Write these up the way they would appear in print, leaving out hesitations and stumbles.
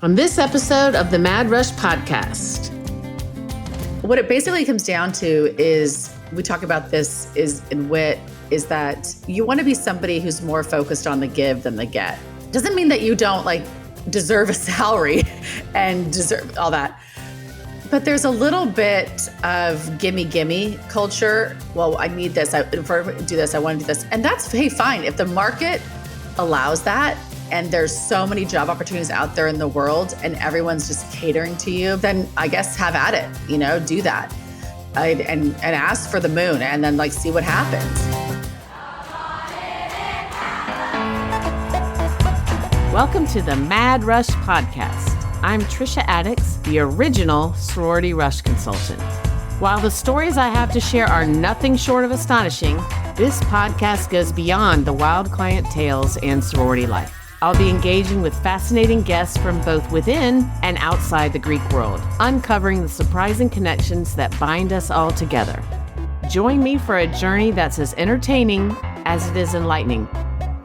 On this episode of the Mad Rush podcast. What it basically comes down to is, we talk about this is in WIT, is that you want to be somebody who's more focused on the give than the get. Doesn't mean that you don't deserve a salary and deserve all that. But there's a little bit of gimme culture. Well, I need this. If I do this, I want to do this. And that's, hey, fine. If the market allows that, and there's so many job opportunities out there in the world and everyone's just catering to you, then I guess have at it, do that. And ask for the moon and then see what happens. Welcome to the Mad Rush podcast. I'm Trisha Addicks, the original sorority rush consultant. While the stories I have to share are nothing short of astonishing, this podcast goes beyond the wild client tales and sorority life. I'll be engaging with fascinating guests from both within and outside the Greek world, uncovering the surprising connections that bind us all together. Join me for a journey that's as entertaining as it is enlightening.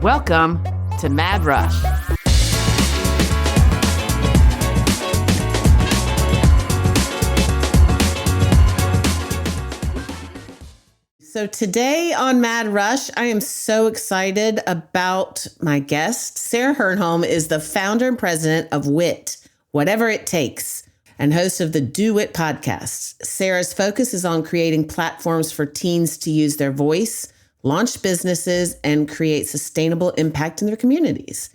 Welcome to Mad Rush. So today on Mad Rush, I am so excited about my guest. Sarah Hernholm is the founder and president of WIT, Whatever It Takes, and host of the Do WIT podcast. Sarah's focus is on creating platforms for teens to use their voice, launch businesses, and create sustainable impact in their communities.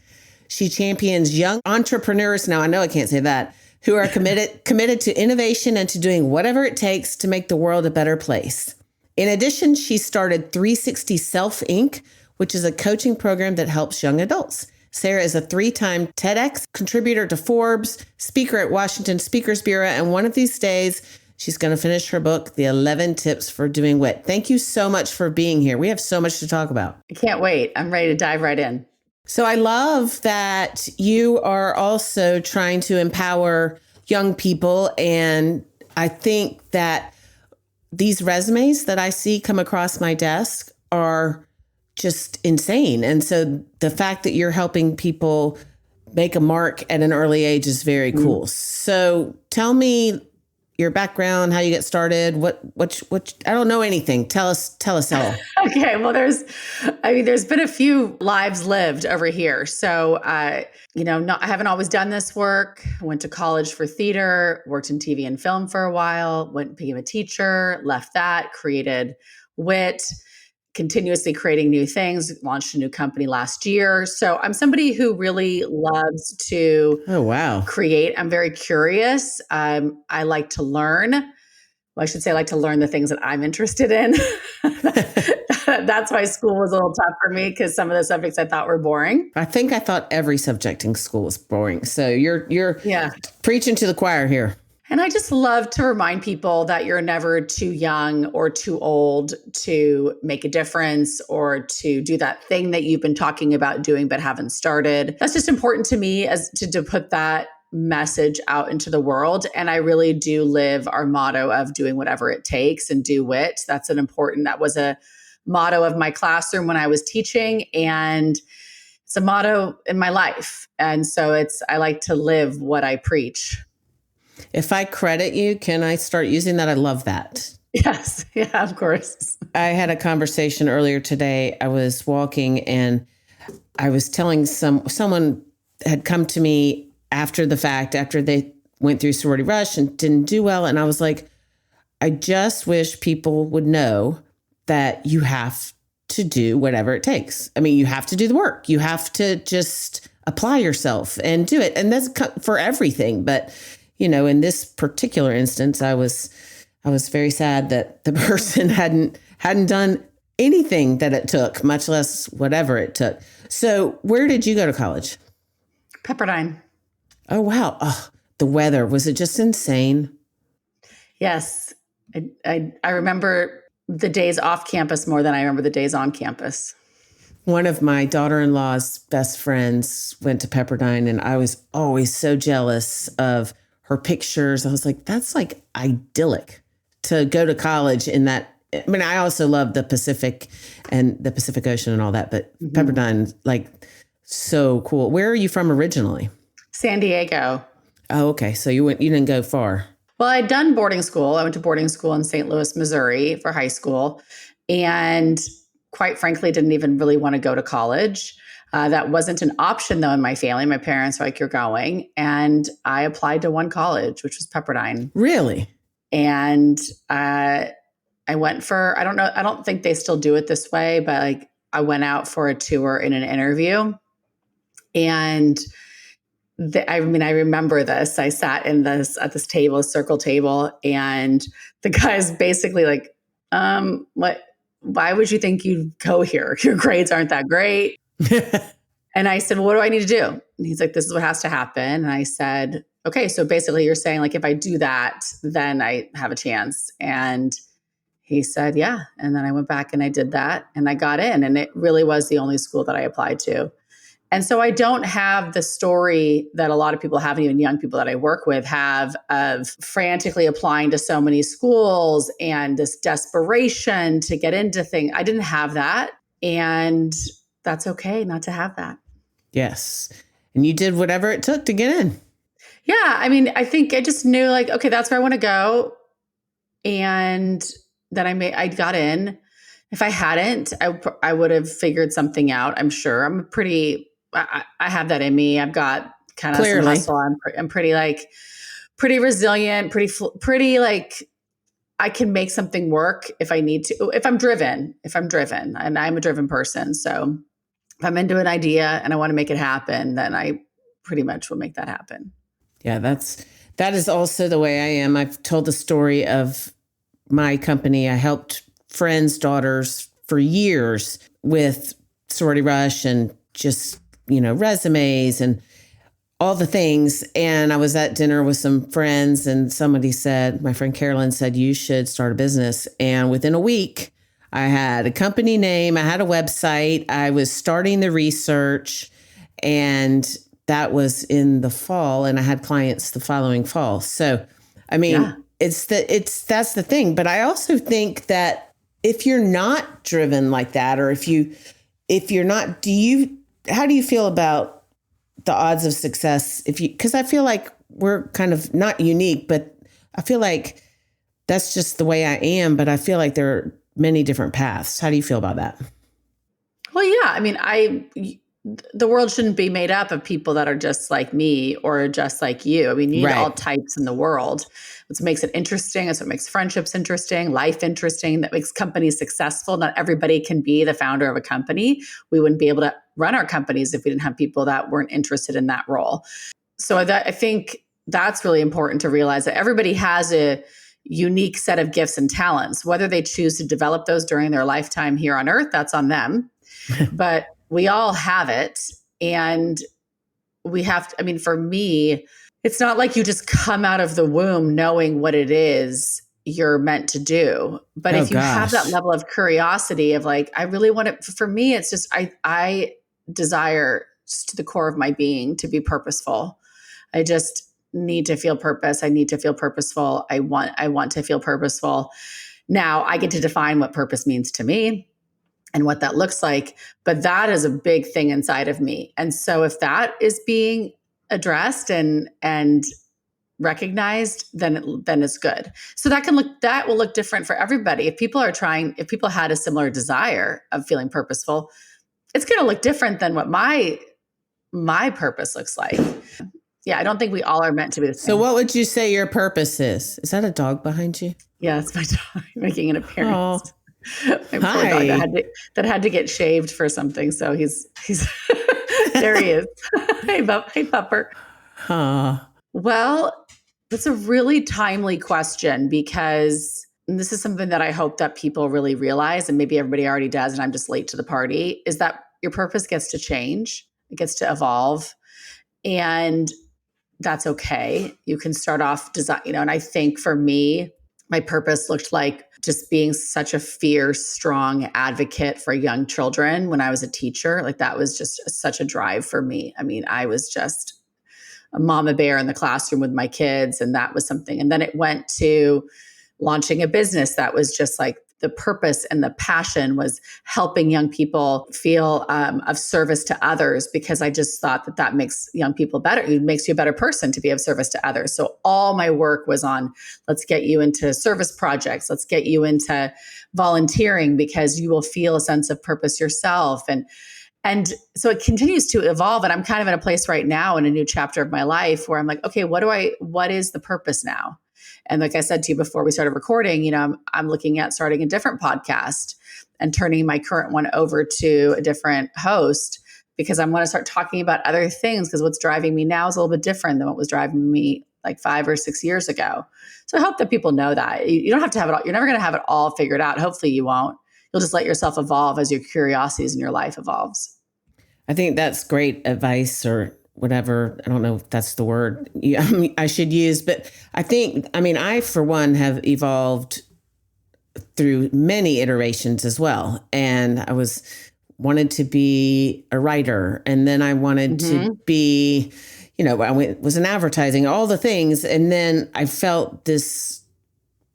She champions young entrepreneurs, now I know I can't say that, who are committed to innovation and to doing whatever it takes to make the world a better place. In addition, she started 360 Self Inc., which is a coaching program that helps young adults. Sarah is a 3-time TEDx contributor to Forbes, speaker at Washington Speakers Bureau, and one of these days, she's going to finish her book, The 11 Tips for Doing WIT. Thank you so much for being here. We have so much to talk about. I can't wait. I'm ready to dive right in. So I love that you are also trying to empower young people, and I think that these resumes that I see come across my desk are just insane. And so the fact that you're helping people make a mark at an early age is very cool. So tell me your background, how you get started, what I don't know anything. Tell us all. Okay. Well, there's been a few lives lived over here. So, I haven't always done this work. I went to college for theater, worked in TV and film for a while, became a teacher, left that, created WIT, continuously creating new things, launched a new company last year. So I'm somebody who really loves to create. I'm very curious. I like to learn. Well, I should say I like to learn the things that I'm interested in. That's why school was a little tough for me, because some of the subjects I thought were boring. I thought every subject in school was boring. So you're preaching to the choir here. And I just love to remind people that you're never too young or too old to make a difference or to do that thing that you've been talking about doing but haven't started. That's just important to me as to put that message out into the world. And I really do live our motto of doing whatever it takes and do WIT. That was a motto of my classroom when I was teaching, and it's a motto in my life. And so I like to live what I preach. If I credit you, can I start using that? I love that. Yes. Yeah, of course. I had a conversation earlier today. I was walking and I was telling someone had come to me after the fact, after they went through sorority rush and didn't do well. And I was like, I just wish people would know that you have to do whatever it takes. I mean, you have to do the work. You have to just apply yourself and do it. And that's for everything. But in this particular instance, I was very sad that the person hadn't done anything that it took, much less whatever it took. So where did you go to college? Pepperdine. Oh, wow. Oh, the weather. Was it just insane? Yes. I remember the days off campus more than I remember the days on campus. One of my daughter-in-law's best friends went to Pepperdine, and I was always so jealous of her pictures. I was like, that's idyllic to go to college in that. I mean, I also love the Pacific and the Pacific Ocean and all that, but Pepperdine, so cool. Where are you from originally? San Diego. Oh, okay. So you didn't go far. Well, I'd done boarding school. I went to boarding school in St. Louis, Missouri for high school. And quite frankly, didn't even really want to go to college. That wasn't an option though in my family. My parents were like, you're going. And I applied to one college, which was Pepperdine. Really? And I went for, I don't think they still do it this way, but like I went out for a tour and an interview. And I remember this. I sat at this table, a circle table, and the guy's basically like, why would you think you'd go here? Your grades aren't that great. And I said, well, what do I need to do? And he's like, this is what has to happen. And I said, okay, so basically you're saying like, if I do that, then I have a chance. And he said, yeah. And then I went back and I did that and I got in, and it really was the only school that I applied to. And so I don't have the story that a lot of people have, and even young people that I work with have, of frantically applying to so many schools and this desperation to get into things. I didn't have that. And that's okay not to have that. Yes. And you did whatever it took to get in. Yeah. I mean, I think I just knew like, okay, that's where I want to go. And then I got in. If I hadn't, I would have figured something out. I'm sure. I have that in me. I've got kind of some muscle. I'm pretty resilient, pretty like I can make something work if I need to, if I'm driven, and I'm a driven person. So if I'm into an idea and I want to make it happen, then I pretty much will make that happen. Yeah, that is also the way I am. I've told the story of my company. I helped friends' daughters for years with Sorority Rush and just, resumes and all the things. And I was at dinner with some friends and somebody said, my friend Carolyn said, you should start a business. And within a week, I had a company name, I had a website, I was starting the research, and that was in the fall, and I had clients the following fall. So, I mean, yeah. That's the thing. But I also think that if you're not driven like that, or if you're not, how do you feel about the odds of success? Because I feel like we're kind of not unique, but I feel like that's just the way I am. But I feel like there are many different paths. How do you feel about that? Well, yeah. I mean, the world shouldn't be made up of people that are just like me or just like you. I mean, you need all types in the world. That's what makes it interesting. That's what makes friendships interesting, life interesting, that makes companies successful. Not everybody can be the founder of a company. We wouldn't be able to run our companies if we didn't have people that weren't interested in that role. So I think that's really important to realize, that everybody has a unique set of gifts and talents. Whether they choose to develop those during their lifetime here on earth, that's on them. But we all have it. And we have to, I mean, for me, it's not like you just come out of the womb knowing what it is you're meant to do. But if you have that level of curiosity of like, I really want to, for me, it's just, I desire to the core of my being to be purposeful. I just need to feel purpose. I need to feel purposeful. I want to feel purposeful. Now I get to define what purpose means to me and what that looks like. But that is a big thing inside of me. And so if that is being addressed and recognized, then it's good. So that will look different for everybody. If people had a similar desire of feeling purposeful, it's going to look different than what my purpose looks like. Yeah, I don't think we all are meant to be the same. So what would you say your purpose is? Is that a dog behind you? Yeah, it's my dog making an appearance. Oh. My poor dog that had to get shaved for something. So he's there he is. Hey, pupper. Huh. Well, that's a really timely question, because this is something that I hope that people really realize, and maybe everybody already does, and I'm just late to the party, is that your purpose gets to change. It gets to evolve. And that's okay. You can start off design, and I think for me, my purpose looked like just being such a fierce, strong advocate for young children when I was a teacher. Like that was just such a drive for me. I mean, I was just a mama bear in the classroom with my kids, and that was something. And then it went to launching a business that was just like the purpose and the passion was helping young people feel of service to others, because I just thought that that makes young people better. It makes you a better person to be of service to others. So all my work was on, let's get you into service projects. Let's get you into volunteering, because you will feel a sense of purpose yourself. And so it continues to evolve. And I'm kind of in a place right now in a new chapter of my life where I'm like, okay, what is the purpose now? And like I said to you before we started recording, I'm looking at starting a different podcast and turning my current one over to a different host, because I'm going to start talking about other things, because what's driving me now is a little bit different than what was driving me like 5 or 6 years ago. So I hope that people know that you don't have to have it all. You're never going to have it all figured out. Hopefully you won't. You'll just let yourself evolve as your curiosities in your life evolves. I think that's great advice, or whatever. I don't know if that's the word I should use, but I, for one, have evolved through many iterations as well. And I wanted to be a writer, and then I wanted to be, was in advertising, all the things. And then I felt this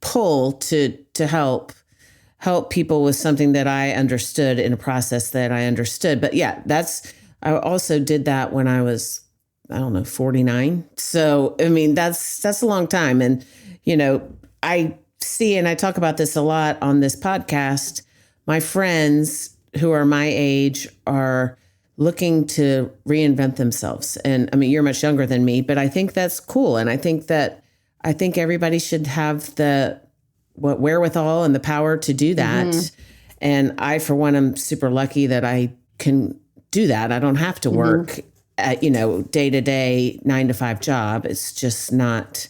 pull to help people with something that I understood, in a process that I understood. But yeah, I also did that when I was, 49. So, that's a long time. And, I see, and I talk about this a lot on this podcast, my friends who are my age are looking to reinvent themselves. And you're much younger than me, but I think that's cool. And I think everybody should have the wherewithal and the power to do that. Mm-hmm. And I, for one, am super lucky that I can do that. I don't have to work at, day to day, 9 to 5 job. It's just not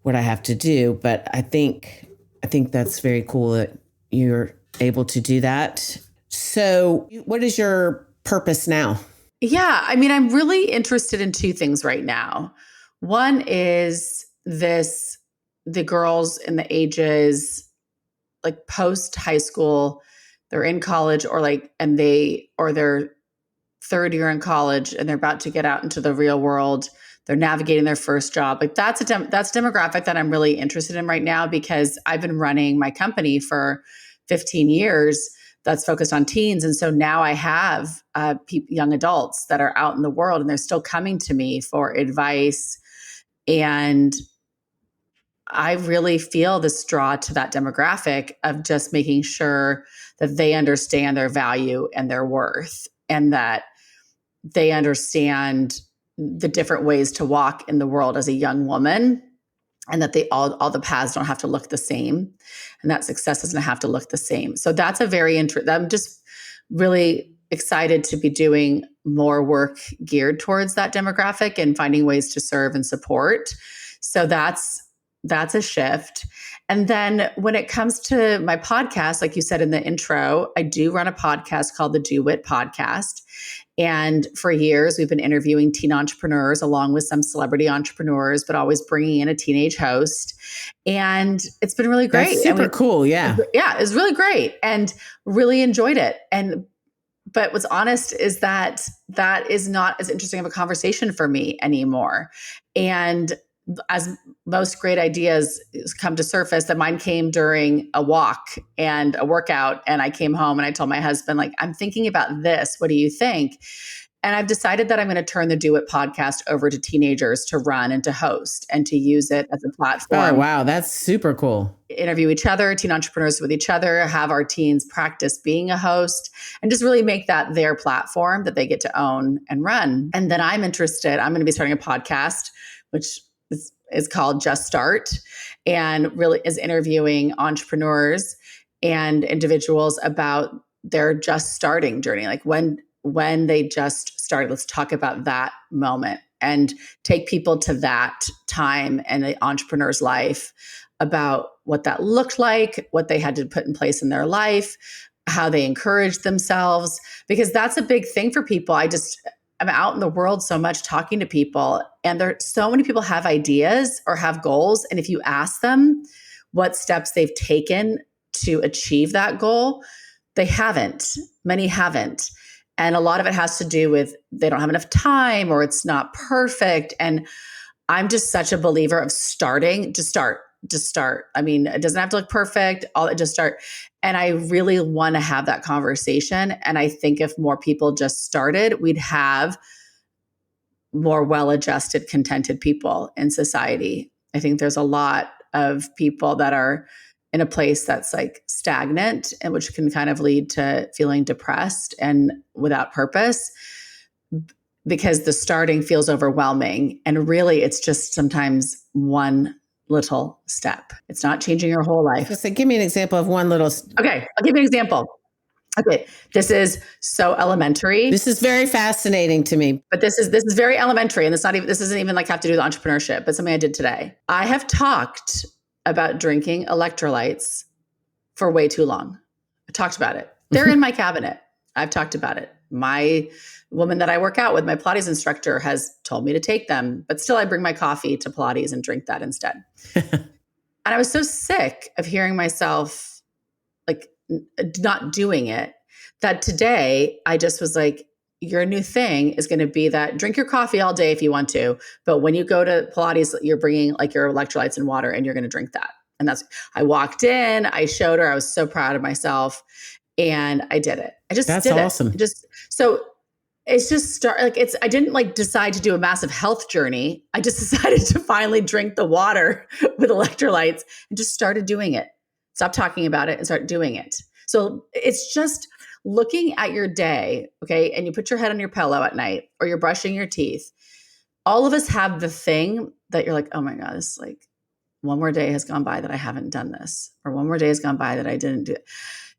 what I have to do. But I think that's very cool that you're able to do that. So what is your purpose now? Yeah. I'm really interested in 2 things right now. One is the girls in the ages like post high school, they're in college, or they're third year in college and they're about to get out into the real world. They're navigating their first job. Like that's a demographic that I'm really interested in right now, because I've been running my company for 15 years that's focused on teens. And so now I have young adults that are out in the world, and they're still coming to me for advice. And I really feel this draw to that demographic of just making sure that they understand their value and their worth, and that they understand the different ways to walk in the world as a young woman, and that all the paths don't have to look the same, and that success doesn't have to look the same. So that's I'm just really excited to be doing more work geared towards that demographic and finding ways to serve and support. So that's a shift. And then when it comes to my podcast, like you said in the intro, I do run a podcast called the Do WIT podcast. And for years, we've been interviewing teen entrepreneurs along with some celebrity entrepreneurs, but always bringing in a teenage host. And it's been really great. That's super cool. Yeah. Yeah, it's really great and really enjoyed it. But what's honest is that is not as interesting of a conversation for me anymore. And as most great ideas come to surface, that mine came during a walk and a workout. And I came home and I told my husband, like, I'm thinking about this. What do you think? And I've decided that I'm going to turn the Do It podcast over to teenagers to run and to host and to use it as a platform. Oh, wow. That's super cool. Interview each other, teen entrepreneurs with each other, have our teens practice being a host, and just really make that their platform that they get to own and run. And then I'm going to be starting a podcast, which is called Just Start, and really is interviewing entrepreneurs and individuals about their just starting journey. Like when they just started, let's talk about that moment and take people to that time in the entrepreneur's life, about what that looked like, what they had to put in place in their life, how they encouraged themselves, because that's a big thing for people. I'm out in the world so much talking to people, and so many people have ideas or have goals. And if you ask them what steps they've taken to achieve that goal, many haven't. And a lot of it has to do with they don't have enough time, or it's not perfect. And I'm just such a believer of starting to start. just start. I mean, it doesn't have to look perfect. Just start. And I really want to have that conversation. And I think if more people just started, we'd have more well-adjusted, contented people in society. I think there's a lot of people that are in a place that's like stagnant, and which can kind of lead to feeling depressed and without purpose, because the starting feels overwhelming. And really, it's just sometimes one little step. It's not changing your whole life. So give me an example of one little. Okay, I'll give you an example. Okay, this is so elementary. This is very fascinating to me. But this is very elementary, and this doesn't even like have to do with entrepreneurship, but something I did today. I have talked about drinking electrolytes for way too long. I talked about it. They're in my cabinet. I've talked about it. My woman that I work out with, my Pilates instructor, has told me to take them, but still I bring my coffee to Pilates and drink that instead. And I was so sick of hearing myself like not doing it, that today I just was like, your new thing is going to be that drink your coffee all day if you want to, but when you go to Pilates, you're bringing like your electrolytes and water, and you're going to drink that. And I walked in, I showed her, I was so proud of myself, and I did it. That's awesome. I didn't like decide to do a massive health journey. I just decided to finally drink the water with electrolytes and just started doing it. Stop talking about it and start doing it. So it's just looking at your day, okay? And you put your head on your pillow at night, or you're brushing your teeth. All of us have the thing that you're like, oh my God, this is like one more day has gone by that I haven't done this, or one more day has gone by that I didn't do it.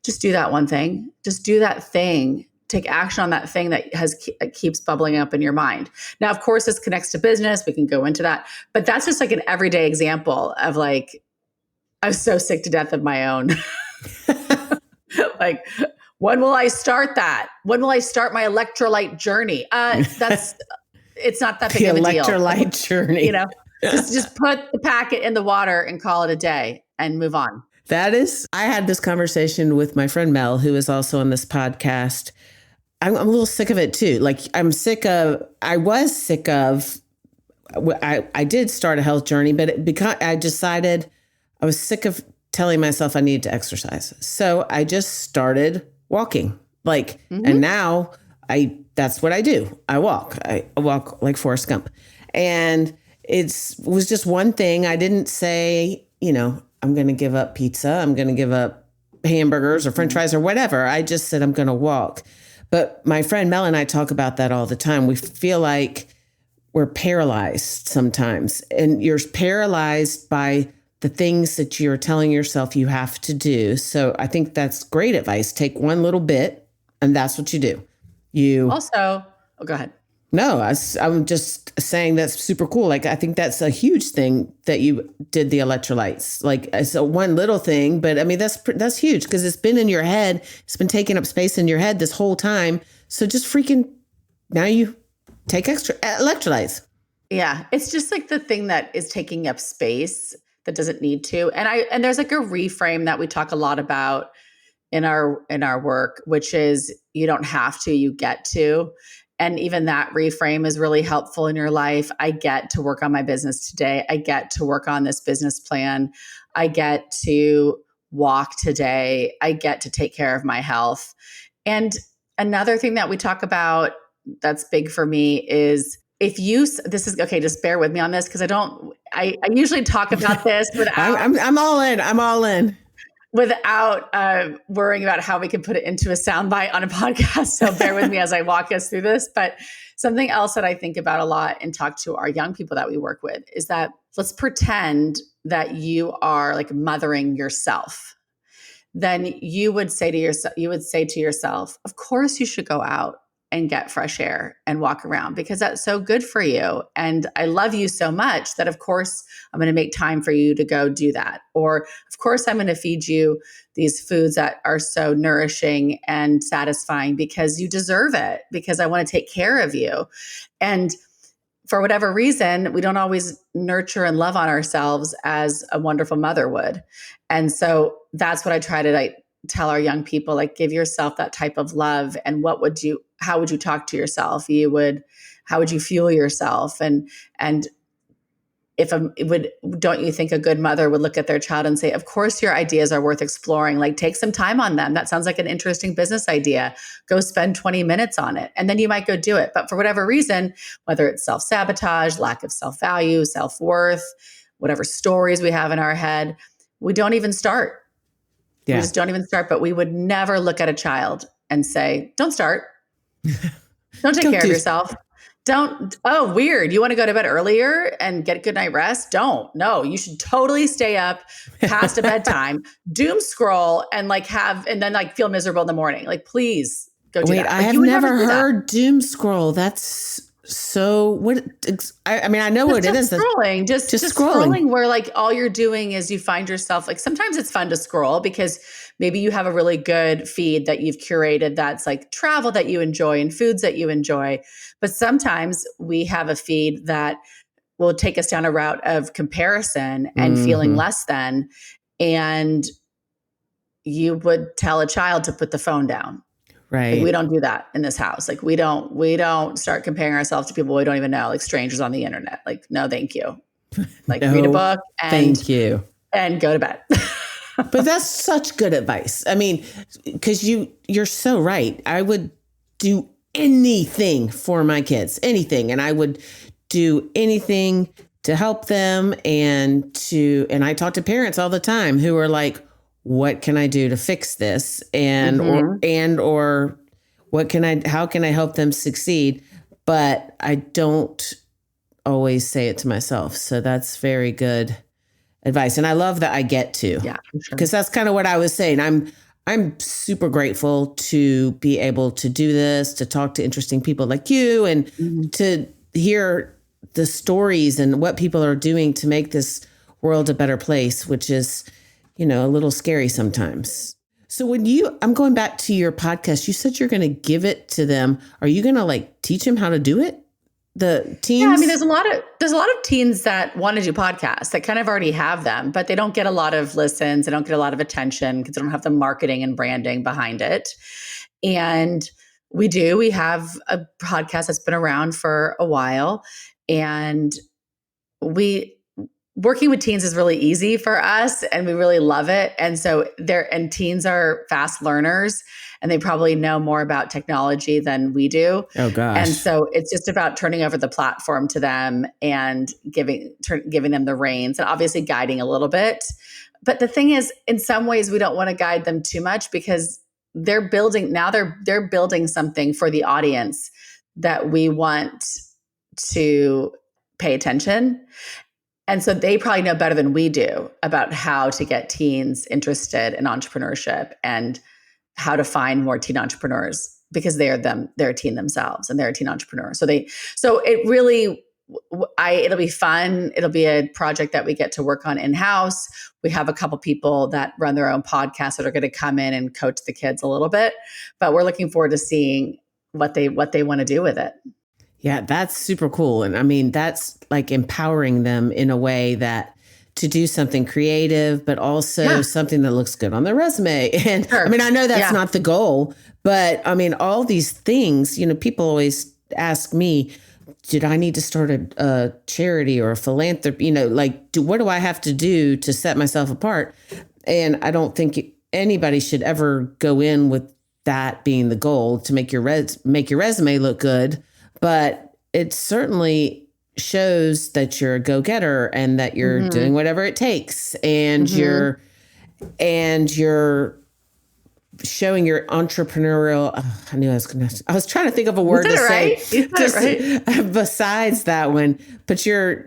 Just do that one thing. Just do that thing. Take action on that thing that keeps bubbling up in your mind. Now, of course, this connects to business. We can go into that, but that's just like an everyday example of like, I was so sick to death of my own. Like, when will I start that? When will I start my electrolyte journey? It's not that big of a deal. Electrolyte journey. You know, just put the packet in the water and call it a day and move on. I had this conversation with my friend Mel, who is also on this podcast. I'm a little sick of it too. Like I was sick of, I did start a health journey, but because I decided I was sick of telling myself I needed to exercise. So I just started walking and now that's what I do. I walk like Forrest Gump. And it was just one thing. I didn't say, I'm going to give up pizza. I'm going to give up hamburgers or French fries or whatever. I just said, I'm going to walk. But my friend Mel and I talk about that all the time. We feel like we're paralyzed sometimes, and you're paralyzed by the things that you're telling yourself you have to do. So I think that's great advice. Take one little bit, and that's what you do. Go ahead. No, I'm just saying that's super cool. Like, I think that's a huge thing that you did the electrolytes. Like, it's a one little thing, but I mean, that's huge because it's been in your head. It's been taking up space in your head this whole time. So just now you take extra electrolytes. Yeah. It's just like the thing that is taking up space that doesn't need to. And there's like a reframe that we talk a lot about in our work, which is you don't have to, you get to. And even that reframe is really helpful in your life. I get to work on my business today. I get to work on this business plan. I get to walk today. I get to take care of my health. And another thing that we talk about that's big for me is just bear with me on this because I usually talk about this without. I'm all in. I'm all in. Without worrying about how we can put it into a soundbite on a podcast. So bear with me as I walk us through this. But something else that I think about a lot and talk to our young people that we work with is that let's pretend that you are like mothering yourself. Then you would say to yourself, of course you should go out and get fresh air and walk around because that's so good for you. And I love you so much that of course I'm going to make time for you to go do that. Or of course I'm going to feed you these foods that are so nourishing and satisfying because you deserve it, because I want to take care of you. And for whatever reason, we don't always nurture and love on ourselves as a wonderful mother would. And so that's what I try to tell our young people, give yourself that type of love. And how would you talk to yourself? How would you fuel yourself? And don't you think a good mother would look at their child and say, of course your ideas are worth exploring. Like, take some time on them. That sounds like an interesting business idea. Go spend 20 minutes on it. And then you might go do it. But for whatever reason, whether it's self-sabotage, lack of self-value, self-worth, whatever stories we have in our head, we don't even start. Yeah. We just don't even start. But we would never look at a child and say, don't start. Don't take care of yourself. Oh, weird. You want to go to bed earlier and get a good night rest? Don't. No, you should totally stay up past a bedtime, doom scroll, and then feel miserable in the morning. Like, please go do that. I have never heard doom scroll. That's so what? I mean, I know what it is. Scrolling, just scrolling where all you're doing is you find yourself sometimes it's fun to scroll because maybe you have a really good feed that you've curated that's travel that you enjoy and foods that you enjoy. But sometimes we have a feed that will take us down a route of comparison and feeling less than. And you would tell a child to put the phone down. Right. We don't do that in this house. We don't start comparing ourselves to people we don't even know, strangers on the internet. No, thank you. No, read a book and thank you. And go to bed. But that's such good advice. I mean, because you're so right. I would do anything for my kids, anything. And I would do anything to help them and I talk to parents all the time who are like, what can I do to fix this? And, or how can I help them succeed? But I don't always say it to myself. So that's very good advice. And I love that I get to, because that's kind of what I was saying. I'm super grateful to be able to do this, to talk to interesting people like you and to hear the stories and what people are doing to make this world a better place, which is, a little scary sometimes. So I'm going back to your podcast, you said you're going to give it to them. Are you going to teach them how to do it? The teens? Yeah, I mean, there's a lot of teens that want to do podcasts that kind of already have them, but they don't get a lot of listens. They don't get a lot of attention because they don't have the marketing and branding behind it. And we have a podcast that's been around for a while, and working with teens is really easy for us and we really love it. And so teens are fast learners and they probably know more about technology than we do. Oh gosh. And so it's just about turning over the platform to them and giving them the reins and obviously guiding a little bit. But the thing is, in some ways we don't want to guide them too much because they're building something for the audience that we want to pay attention. And so they probably know better than we do about how to get teens interested in entrepreneurship and how to find more teen entrepreneurs because they're a teen themselves and they're a teen entrepreneur. It'll be fun. It'll be a project that we get to work on in-house. We have a couple people that run their own podcast that are going to come in and coach the kids a little bit, but we're looking forward to seeing what they want to do with it. Yeah, that's super cool. And I mean, that's empowering them in a way that to do something creative, but also something that looks good on their resume. And I mean, I know that's not the goal, but I mean, all these things, people always ask me, did I need to start a charity or a philanthropy? What do I have to do to set myself apart? And I don't think anybody should ever go in with that being the goal to make your resume look good. But it certainly shows that you're a go-getter and that you're doing whatever it takes, and you're showing your entrepreneurial. I was trying to think of a word to say. You did it right. Besides that one, but you're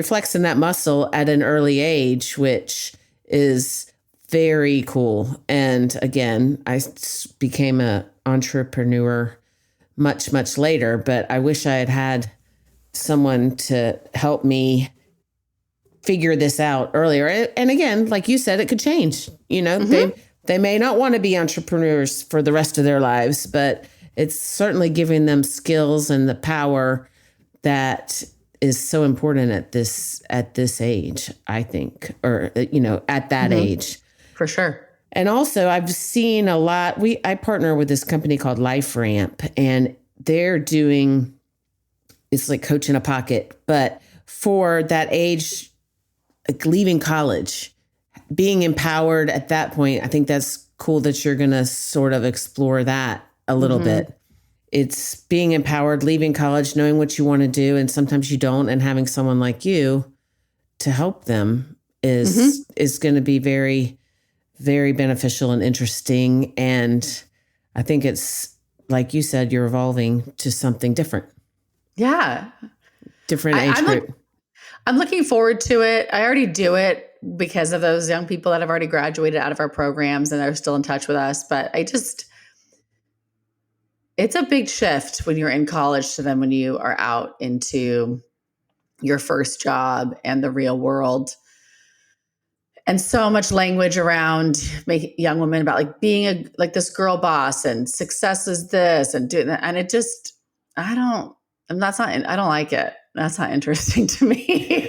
flexing that muscle at an early age, which is very cool. And again, I became an entrepreneur much, much later, but I wish I had someone to help me figure this out earlier. And again, like you said, it could change. They may not want to be entrepreneurs for the rest of their lives, but it's certainly giving them skills and the power that is so important at this age, I think, or, at that age. For sure. And also I've seen a lot, I partner with this company called Life Ramp, and they're doing, it's like Coach in a Pocket, but for that age, like leaving college, being empowered at that point, I think that's cool that you're going to sort of explore that a little bit. It's being empowered, leaving college, knowing what you want to do, and sometimes you don't, and having someone like you to help them is going to be very, very beneficial and interesting. And I think it's, like you said, you're evolving to something different. Yeah. Different age group. I'm looking forward to it. I already do it because of those young people that have already graduated out of our programs and are still in touch with us. But it's a big shift when you're in college to then when you are out into your first job and the real world. And so much language around making young women about like being like this girl boss and success is this and doing that. And it just, I don't like it. That's not interesting to me.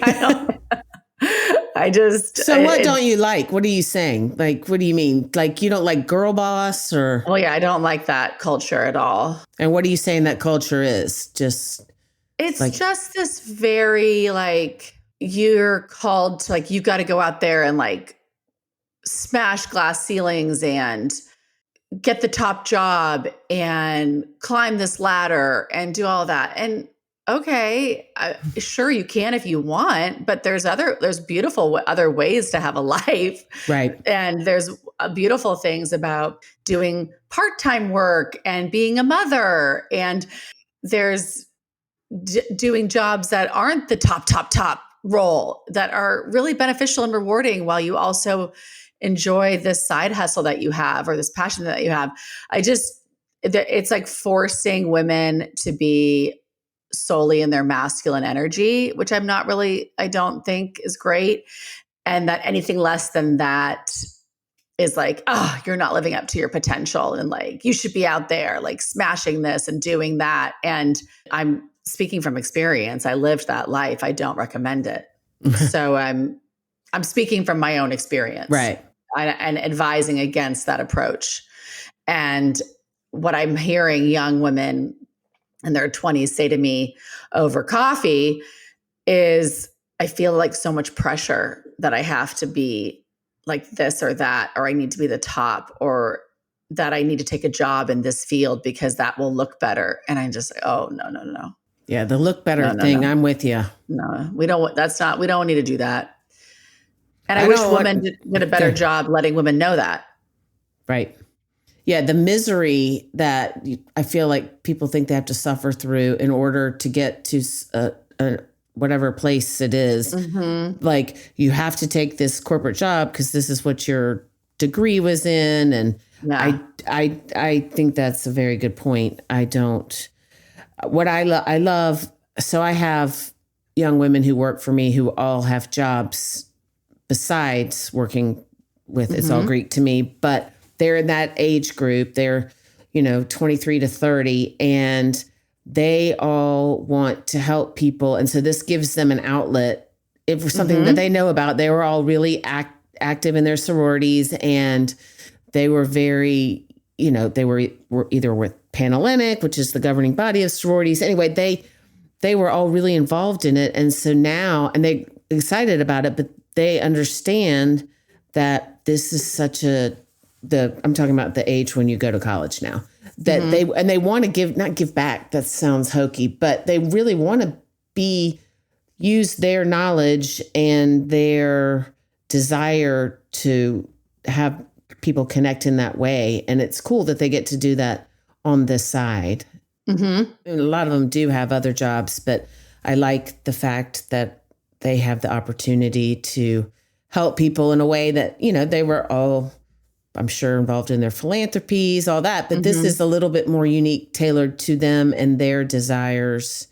So what don't you like? What are you saying? Like, what do you mean? Like, you don't like girl boss or? Well, yeah, I don't like that culture at all. And what are you saying that culture is? It's like, just this very like, you're called to like, you got to go out there and like smash glass ceilings and get the top job and climb this ladder and do all that. And okay, sure you can if you want, but there's beautiful other ways to have a life. Right. And there's beautiful things about doing part-time work and being a mother. And there's doing jobs that aren't the top role that are really beneficial and rewarding while you also enjoy this side hustle that you have or this passion that you have. It's like forcing women to be solely in their masculine energy, which I don't think is great. And that anything less than that is like, oh, you're not living up to your potential. And like, you should be out there like smashing this and doing that. And I'm speaking from experience. I lived that life. I don't recommend it. So I'm speaking from my own experience. Right. And advising against that approach. And what I'm hearing young women in their 20s say to me over coffee is, I feel like so much pressure that I have to be like this or that, or I need to be the top, or that I need to take a job in this field because that will look better. And I'm just like, oh, no. Yeah, the look better thing. No. I'm with you. No, we don't need to do that. And I wish women did a better job letting women know that. Right. Yeah, the misery that I feel like people think they have to suffer through in order to get to whatever place it is. Mm-hmm. Like, you have to take this corporate job because this is what your degree was in. And yeah. I think that's a very good point. I love, so I have young women who work for me who all have jobs besides working with, it's all Greek to me, but they're in that age group. They're, 23 to 30, and they all want to help people. And so this gives them an outlet for something that they know about. They were all really active in their sororities, and they were very, they were either with Panhellenic, which is the governing body of sororities. Anyway, they were all really involved in it. And so now, and they excited about it, but they understand that this is such I'm talking about the age when you go to college now, that they want to not give back. That sounds hokey, but they really want to use their knowledge and their desire to have people connect in that way. And it's cool that they get to do that on this side. Mm-hmm. And a lot of them do have other jobs, but I like the fact that they have the opportunity to help people in a way that, they were all, I'm sure, involved in their philanthropies, all that. But this is a little bit more unique, tailored to them and their desires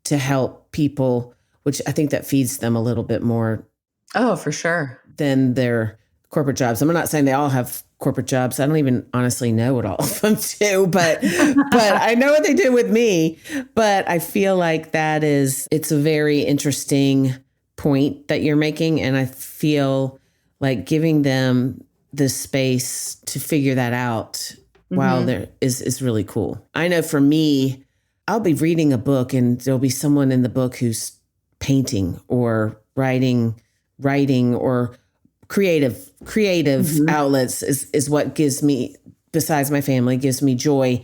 to help people, which I think that feeds them a little bit more. Oh, for sure. Than their corporate jobs. I'm not saying they all have corporate jobs. I don't even honestly know what all of them do, but I know what they do with me. But I feel like it's a very interesting point that you're making. And I feel like giving them the space to figure that out while there is really cool. I know for me, I'll be reading a book and there'll be someone in the book who's painting or writing or creative outlets is what gives me, besides my family, gives me joy.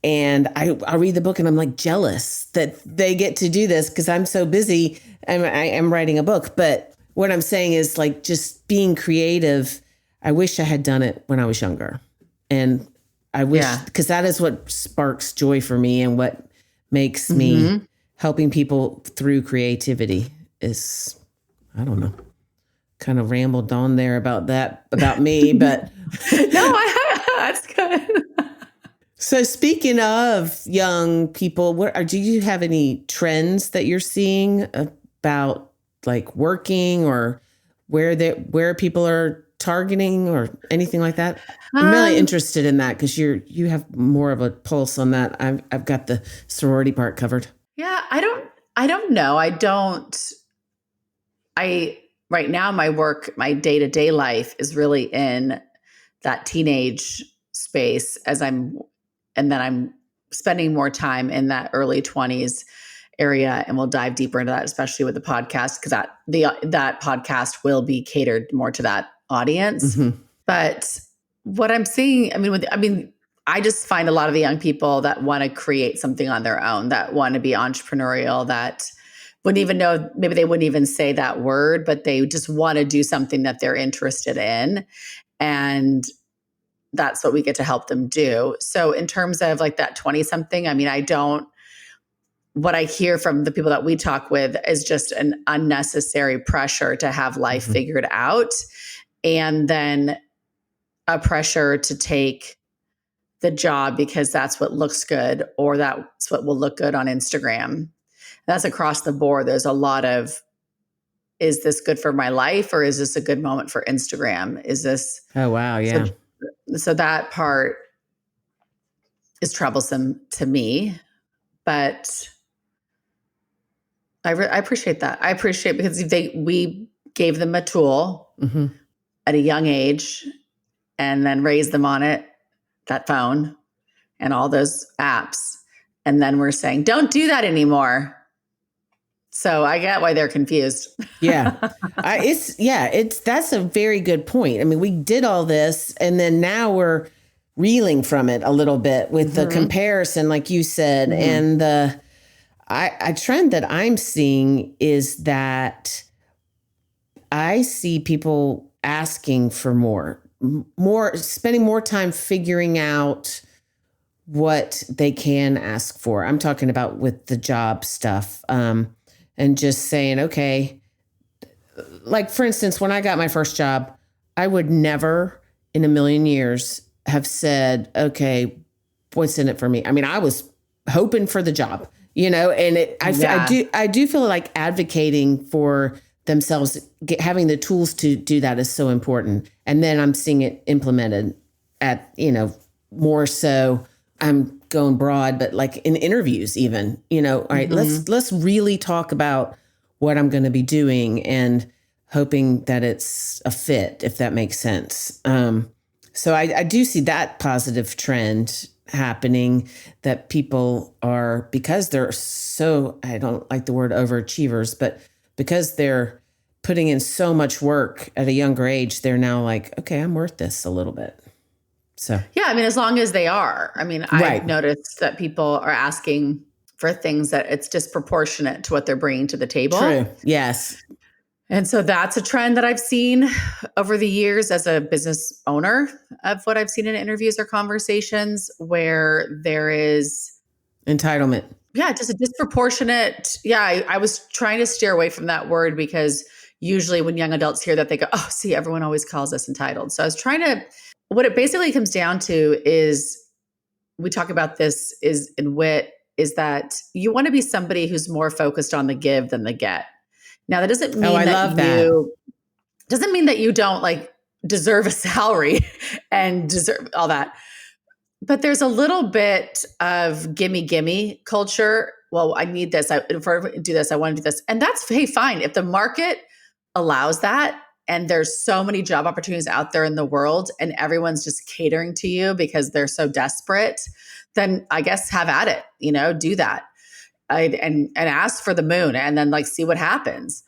And I read the book and I'm like jealous that they get to do this because I'm so busy. I am writing a book. But what I'm saying is like just being creative. I wish I had done it when I was younger. And I wish, because that is what sparks joy for me and what makes me helping people through creativity is, I don't know, kind of rambled on there about me, but No, that's good. So speaking of young people, do you have any trends that you're seeing about like working or where people are targeting or anything like that? I'm really interested in that because you have more of a pulse on that. I've got the sorority part covered. Yeah, I don't know. Right now my work, my day-to-day life is really in that teenage space and then I'm spending more time in that early 20s area, and we'll dive deeper into that, especially with the podcast, because that podcast will be catered more to that audience. But what I'm seeing, I just find a lot of the young people that want to create something on their own, that want to be entrepreneurial, that wouldn't even know, maybe they wouldn't even say that word, but they just want to do something that they're interested in. And that's what we get to help them do. So in terms of like that 20 something, what I hear from the people that we talk with is just an unnecessary pressure to have life figured out. And then a pressure to take the job because that's what looks good or that's what will look good on Instagram. That's across the board. There's a lot of, is this good for my life or is this a good moment for Instagram? Is this? Oh, wow. Yeah. So that part is troublesome to me, but I appreciate that. I appreciate because we gave them a tool at a young age and then raised them on it, that phone and all those apps. And then we're saying, don't do that anymore. So I get why they're confused. That's a very good point. I mean, we did all this and then now we're reeling from it a little bit with the comparison, like you said. And a trend that I'm seeing is that I see people asking for more, spending more time figuring out what they can ask for. I'm talking about with the job stuff. And just saying, okay, like for instance, when I got my first job, I would never in a million years have said, okay, what's in it for me? I mean, I was hoping for the job, and I do feel like advocating for themselves, having the tools to do that is so important. And then I'm seeing it implemented at, more so I'm going broad, but like in interviews even, all right, let's really talk about what I'm going to be doing and hoping that it's a fit, if that makes sense. So I do see that positive trend happening, that people are, because they're so, I don't like the word overachievers, but because they're putting in so much work at a younger age, they're now like, okay, I'm worth this a little bit. So, yeah, as long as they are, I've noticed that people are asking for things that it's disproportionate to what they're bringing to the table. True. Yes. And so that's a trend that I've seen over the years as a business owner, of what I've seen in interviews or conversations where there is entitlement. Yeah. Just a disproportionate. Yeah. I was trying to steer away from that word because usually when young adults hear that, they go, oh, see, everyone always calls us entitled. So I was trying to, what it basically comes down to is, we talk about this is in WIT, is that you want to be somebody who's more focused on the give than the get. Now that doesn't mean doesn't mean that you don't like deserve a salary and deserve all that. But there's a little bit of gimme culture. Well, I need this. If I do this, I want to do this. And that's, hey, fine. If the market allows that, and there's so many job opportunities out there in the world and everyone's just catering to you because they're so desperate, then I guess have at it, do that. and ask for the moon and then like see what happens.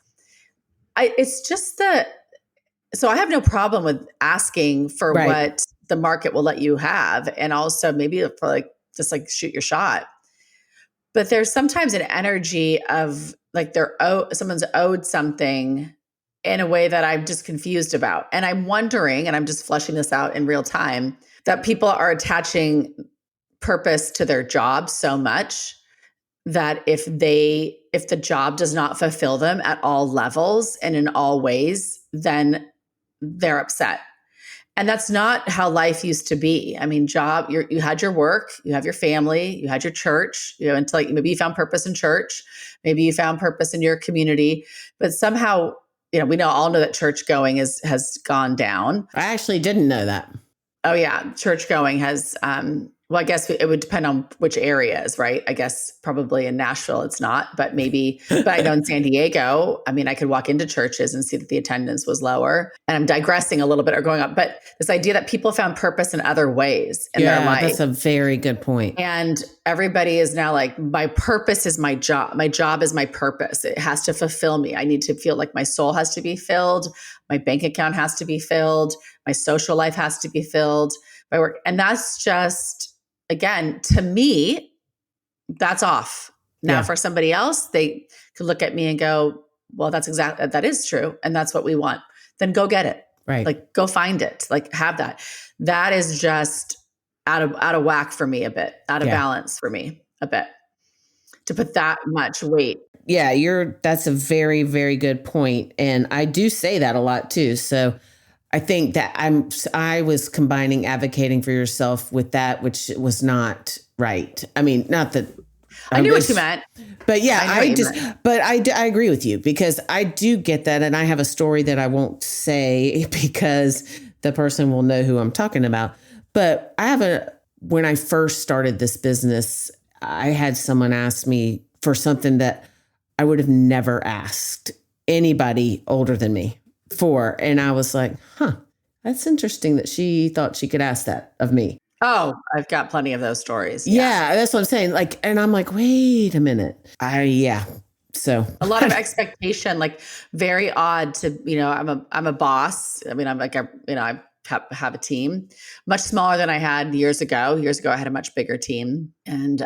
It's just so I have no problem with asking for what the market will let you have. And also maybe for like, just like shoot your shot. But there's sometimes an energy of like someone's owed something in a way that I'm just confused about. And I'm wondering, and I'm just fleshing this out in real time, that people are attaching purpose to their job so much that if the job does not fulfill them at all levels and in all ways, then they're upset. And that's not how life used to be. I mean, you had your work, you have your family, you had your church, until like maybe you found purpose in church, maybe you found purpose in your community, but somehow, we all know that church going has gone down. I actually didn't know that. Oh yeah. Church going has, well, I guess it would depend on which areas, right? I guess probably in Nashville, it's not, but I know in San Diego, I mean, I could walk into churches and see that the attendance was lower. And I'm digressing a little bit or going up, but this idea that people found purpose in other ways in their life. That's a very good point. And everybody is now like, my purpose is my job. My job is my purpose. It has to fulfill me. I need to feel like my soul has to be filled. My bank account has to be filled. My social life has to be filled. My work. And that's just, again, to me, that's off. Now for somebody else, they could look at me and go, well, that is true. And that's what we want. Then go get it. Right. Like go find it, like have that. That is just out of whack for me a bit, out of balance for me a bit, to put that much weight. Yeah, that's a very, very good point. And I do say that a lot too. So I think that I was combining advocating for yourself with that, which was not right. I mean, not that I knew what you meant, but yeah, I agree with you because I do get that. And I have a story that I won't say because the person will know who I'm talking about. But when I first started this business, I had someone ask me for something that I would have never asked anybody older than me for. And I was like, that's interesting that she thought she could ask that of me. Oh, I've got plenty of those stories. Yeah, that's what I'm saying. Like, and I'm like, wait a minute. So a lot of expectation, like very odd to, I'm a boss. I mean, I'm like, I have a team much smaller than I had years ago. Years ago, I had a much bigger team, and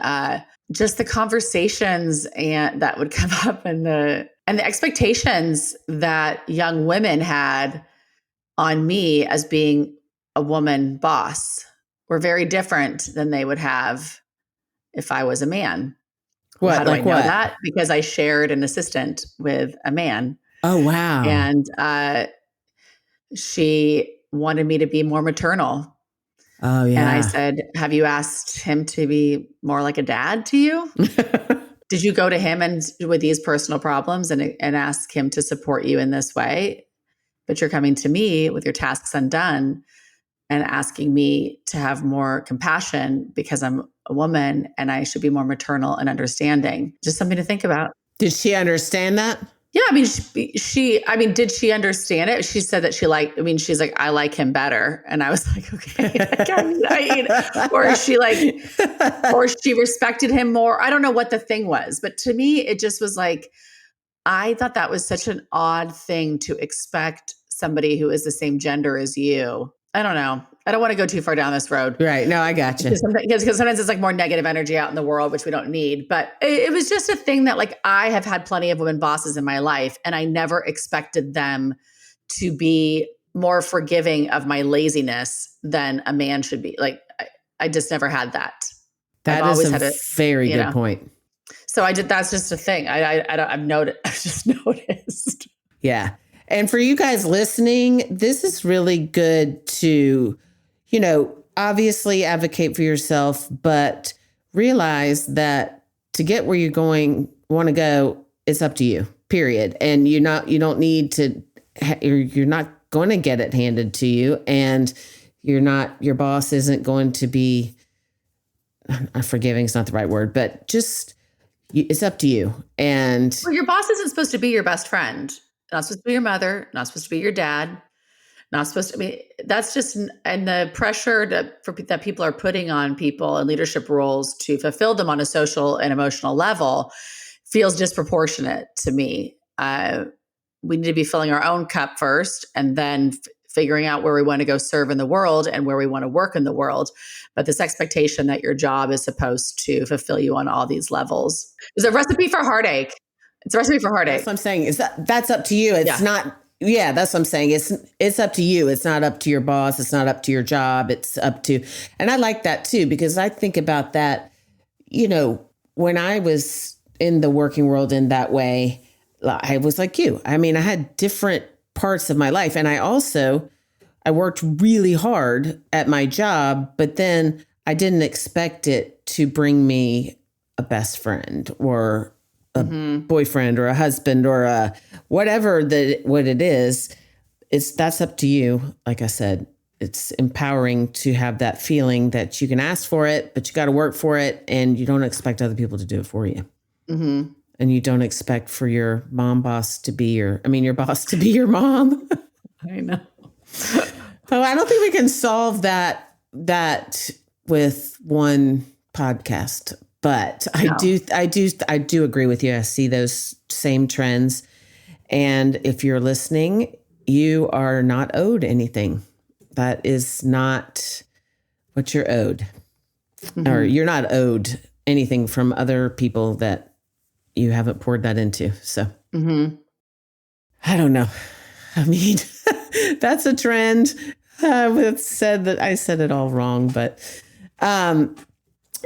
just the conversations that would come up and the expectations that young women had on me as being a woman boss were very different than they would have if I was a man. What? How do I know that? Because I shared an assistant with a man. Oh, wow. And she wanted me to be more maternal. Oh, yeah. And I said, have you asked him to be more like a dad to you? Did you go to him and with these personal problems and ask him to support you in this way? But you're coming to me with your tasks undone and asking me to have more compassion because I'm a woman and I should be more maternal and understanding. Just something to think about. Did she understand that? Yeah. I mean, did she understand it? She said that she's like, I like him better. And I was like, okay. Or she respected him more. I don't know what the thing was, but to me, it just was like, I thought that was such an odd thing to expect somebody who is the same gender as you. I don't know. I don't want to go too far down this road. Right. No, I got you. Because sometimes it's like more negative energy out in the world, which we don't need. But it was just a thing that like I have had plenty of women bosses in my life, and I never expected them to be more forgiving of my laziness than a man should be. Like I just never had that. That is a very good point. So that's just a thing. I've noticed. I've just noticed. Yeah. And for you guys listening, this is really good to, obviously advocate for yourself, but realize that to get where you're want to go, it's up to you, period. And you don't need to, you're not going to get it handed to you. And your boss isn't going to be, forgiving is not the right word, but just, it's up to you. And your boss isn't supposed to be your best friend. Not supposed to be your mother, not supposed to be your dad, Not supposed to. I mean, that's just, and the pressure that people are putting on people in leadership roles to fulfill them on a social and emotional level feels disproportionate to me. We need to be filling our own cup first, and then figuring out where we want to go serve in the world and where we want to work in the world. But this expectation that your job is supposed to fulfill you on all these levels is a recipe for heartache. It's a recipe for That's heartache. what I'm saying. That's up to you. It's not. Yeah, that's what I'm saying. It's up to you. It's not up to your boss. It's not up to your job. It's up to, and I like that too, because I think about that, when I was in the working world in that way, I was like you. I mean, I had different parts of my life. And I worked really hard at my job, but then I didn't expect it to bring me a best friend or a boyfriend or a husband or a whatever what it is. That's up to you. Like I said, it's empowering to have that feeling that you can ask for it, but you got to work for it, and you don't expect other people to do it for you. Mm-hmm. And you don't expect for your boss to be your boss to be your mom. I know. So I don't think we can solve that with one podcast. But no. I do agree with you. I see those same trends. And if you're listening, you are not owed anything. That is not what you're owed. Mm-hmm. Or you're not owed anything from other people that you haven't poured that into. So I don't know. I mean, that's a trend. It's said that I said it all wrong, but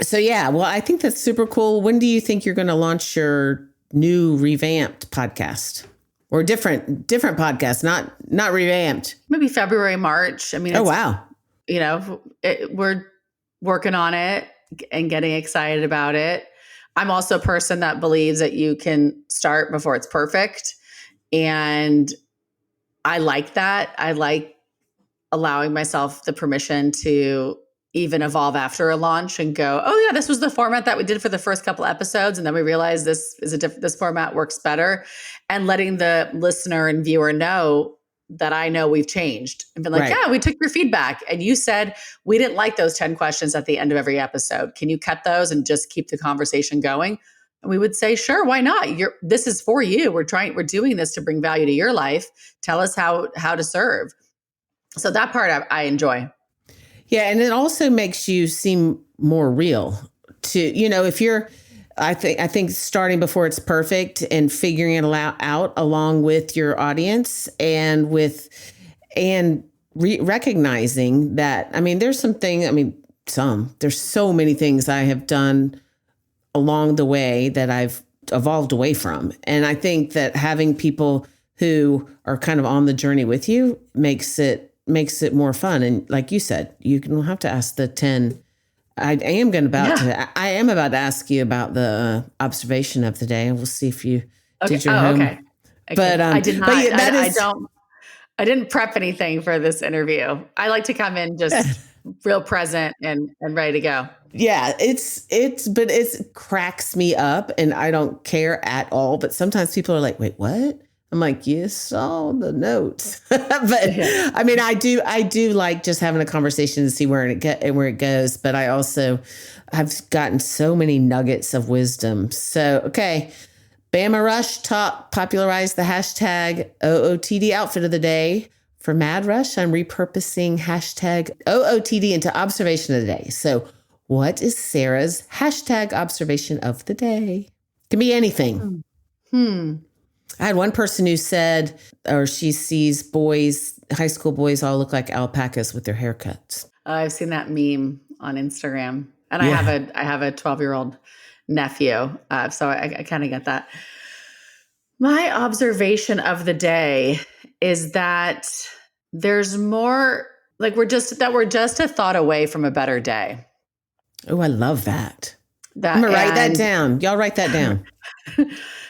so yeah, well, I think that's super cool. When do you think you're going to launch your new revamped podcast, or different podcast, not revamped? Maybe February, March. I mean, oh wow, we're working on it and getting excited about it. I'm also a person that believes that you can start before it's perfect, and I like that. I like allowing myself the permission to even evolve after a launch and go, oh yeah, this was the format that we did for the first couple episodes, and then we realized this format works better, and letting the listener and viewer know that I know we've changed, and been like, right. Yeah, we took your feedback, and you said we didn't like those 10 questions at the end of every episode. Can you cut those and just keep the conversation going? And we would say, sure, why not? This is for you. We're doing this to bring value to your life. Tell us how to serve. So that part I enjoy. Yeah. And it also makes you seem more real to, if you're, I think starting before it's perfect and figuring it out along with your audience and recognizing that, there's there's so many things I have done along the way that I've evolved away from. And I think that having people who are kind of on the journey with you makes it more fun. And like you said, you don't have to ask the 10. I am about to ask you about the observation of the day, and we'll see if you did your home. Okay. But I did not. I didn't prep anything for this interview. I like to come in just real present and ready to go. Yeah, but it cracks me up, and I don't care at all. But sometimes people are like, wait, what? I'm like, you saw the notes. But yeah. I do like just having a conversation to see where it goes. But I also have gotten so many nuggets of wisdom. So, okay. Bama Rush popularized the hashtag OOTD outfit of the day. For Mad Rush, I'm repurposing hashtag OOTD into observation of the day. So what is Sarah's hashtag observation of the day? Can be anything. I had one person who said, or she sees high school boys all look like alpacas with their haircuts. I've seen that meme on Instagram, and yeah. I have a 12-year-old nephew, so I kind of get that. My observation of the day is that there's more, like we're just a thought away from a better day. Oh, I love that. I'm gonna write that down. Y'all write that down.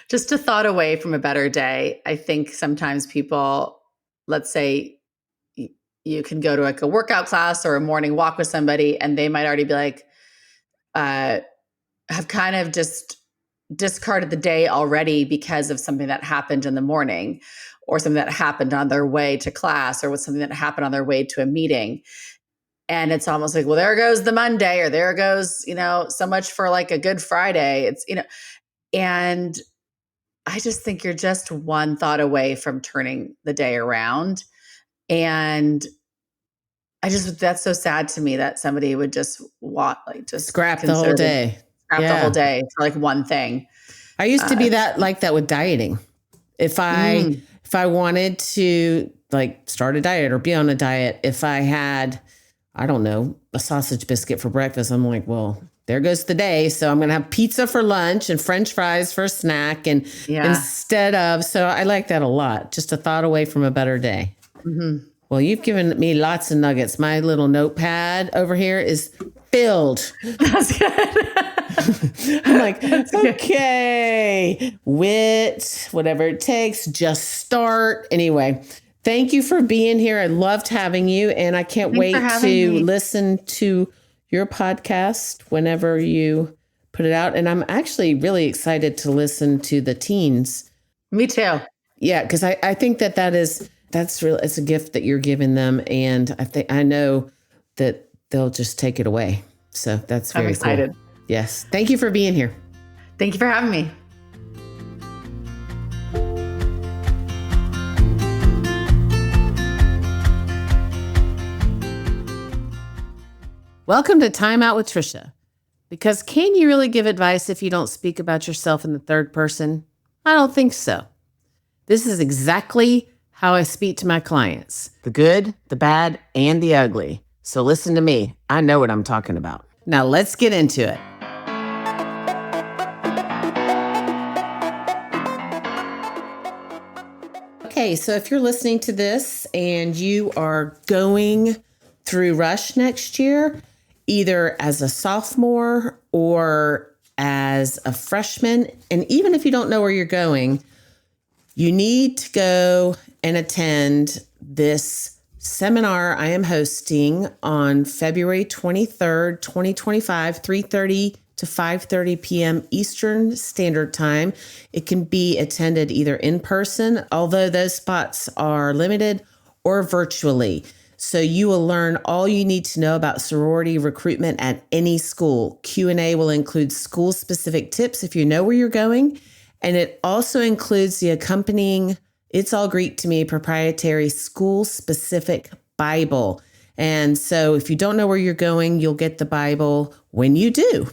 Just a thought away from a better day. I think sometimes people, let's say you can go to like a workout class or a morning walk with somebody, and they might already be like, have kind of just discarded the day already because of something that happened in the morning. or something that happened on their way to class, or with something that happened on their way to a meeting. And it's almost like, well, there goes the Monday, or there goes, so much for like a Good Friday. It's, and I just think you're just one thought away from turning the day around. And that's so sad to me that somebody would just scrap the whole day. The whole day for like one thing. I used to be like that with dieting. If I wanted to like start a diet or be on a diet, if I had, I don't know, a sausage biscuit for breakfast, I'm like, well, there goes the day. So I'm going to have pizza for lunch and French fries for a snack. And so I like that a lot. Just a thought away from a better day. Mm-hmm. Well, you've given me lots of nuggets. My little notepad over here is filled. That's good. I'm like, okay, WIT, whatever it takes, just start. Anyway, thank you for being here. I loved having you, and I can't wait to listen to your podcast whenever you put it out. And I'm actually really excited to listen to the teens. Me too. Yeah, because I think that's real. It's a gift that you're giving them, and I know that they'll just take it away. So that's very cool. I'm excited. Yes. Thank you for being here. Thank you for having me. Welcome to Time Out with Trisha. Because can you really give advice if you don't speak about yourself in the third person? I don't think so. This is exactly how I speak to my clients. The good, the bad, and the ugly. So listen to me. I know what I'm talking about. Now let's get into it. Okay, so if you're listening to this and you are going through Rush next year, either as a sophomore or as a freshman, and even if you don't know where you're going, you need to go and attend this seminar I am hosting on February 23rd, 2025, 3:30 to 5:30 p.m. Eastern Standard Time. It can be attended either in person, although those spots are limited, or virtually. So you will learn all you need to know about sorority recruitment at any school. Q&A will include school-specific tips if you know where you're going. And it also includes the accompanying, it's all Greek to me, proprietary school-specific Bible. And so if you don't know where you're going, you'll get the Bible when you do.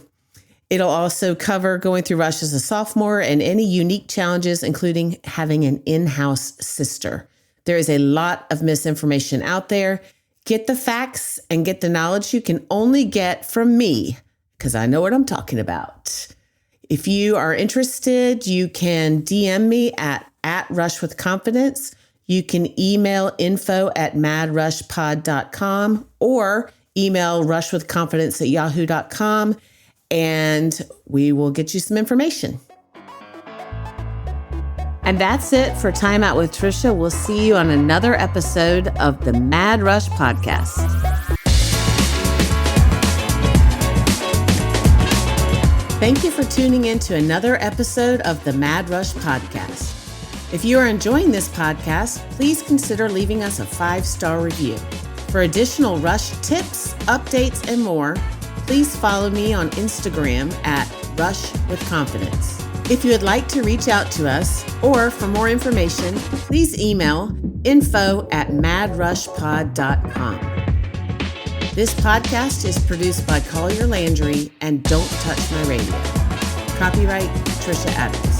It'll also cover going through Rush as a sophomore and any unique challenges, including having an in-house sister. There is a lot of misinformation out there. Get the facts and get the knowledge you can only get from me, because I know what I'm talking about. If you are interested, you can DM me at Rush with Confidence. You can email info@madrushpod.com or email rushwithconfidence@yahoo.com, and we will get you some information. And that's it for Time Out with Trisha. We'll see you on another episode of the Mad Rush Podcast. Thank you for tuning in to another episode of the Mad Rush Podcast. If you are enjoying this podcast, please consider leaving us a 5-star review. For additional Rush tips, updates, and more, please follow me on Instagram at Rush with Confidence. If you would like to reach out to us or for more information, please email info@madrushpod.com. This podcast is produced by Collier Landry and Don't Touch My Radio. Copyright Trisha Addicks.